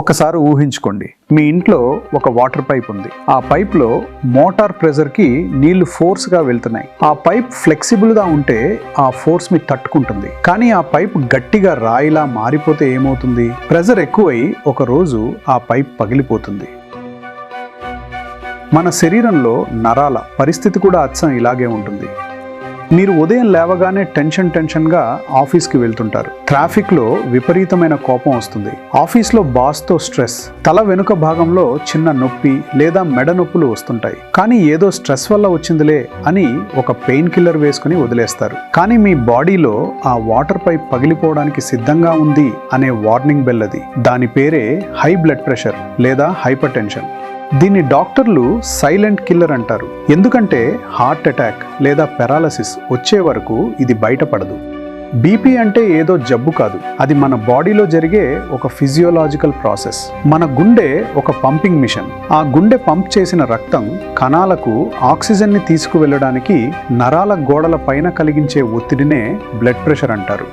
ఒకసారి ఊహించుకోండి, మీ ఇంట్లో ఒక వాటర్ పైప్ ఉంది. ఆ పైప్లో మోటార్ ప్రెజర్కి నీళ్లు ఫోర్స్గా వెళ్తున్నాయి. ఆ పైప్ ఫ్లెక్సిబుల్గా ఉంటే ఆ ఫోర్స్ మీ తట్టుకుంటుంది. కానీ ఆ పైప్ గట్టిగా రాయిలా మారిపోతే ఏమవుతుంది? ప్రెజర్ ఎక్కువై ఒక రోజు ఆ పైప్ పగిలిపోతుంది. మన శరీరంలో నరాల పరిస్థితి కూడా అచ్చం ఇలాగే ఉంటుంది. మీరు ఉదయం లేవగానే టెన్షన్గా ఆఫీస్కి వెళ్తుంటారు. ట్రాఫిక్లో విపరీతమైన కోపం వస్తుంది. ఆఫీస్లో బాస్తో స్ట్రెస్, తల వెనుక భాగంలో చిన్న నొప్పి లేదా మెడ నొప్పులు వస్తుంటాయి. కానీ ఏదో స్ట్రెస్ వల్ల వచ్చిందిలే అని ఒక పెయిన్ కిల్లర్ వేసుకుని వదిలేస్తారు. కానీ మీ బాడీలో ఆ వాటర్ పైప్ పగిలిపోవడానికి సిద్ధంగా ఉంది అనే వార్నింగ్ బెల్ అది. దాని పేరే హై బ్లడ్ ప్రెషర్ లేదా హైపర్ టెన్షన్. దీన్ని డాక్టర్లు సైలెంట్ కిల్లర్ అంటారు. ఎందుకంటే హార్ట్ అటాక్ లేదా పెరాలసిస్ వచ్చే వరకు ఇది బయటపడదు. బీపీ అంటే ఏదో జబ్బు కాదు, అది మన బాడీలో జరిగే ఒక ఫిజియోలాజికల్ ప్రాసెస్. మన గుండె ఒక పంపింగ్ మిషన్. ఆ గుండె పంప్ చేసిన రక్తం కణాలకు ఆక్సిజన్ని తీసుకువెళ్ళడానికి నరాల గోడల పైన కలిగించే ఒత్తిడినే బ్లడ్ ప్రెషర్ అంటారు.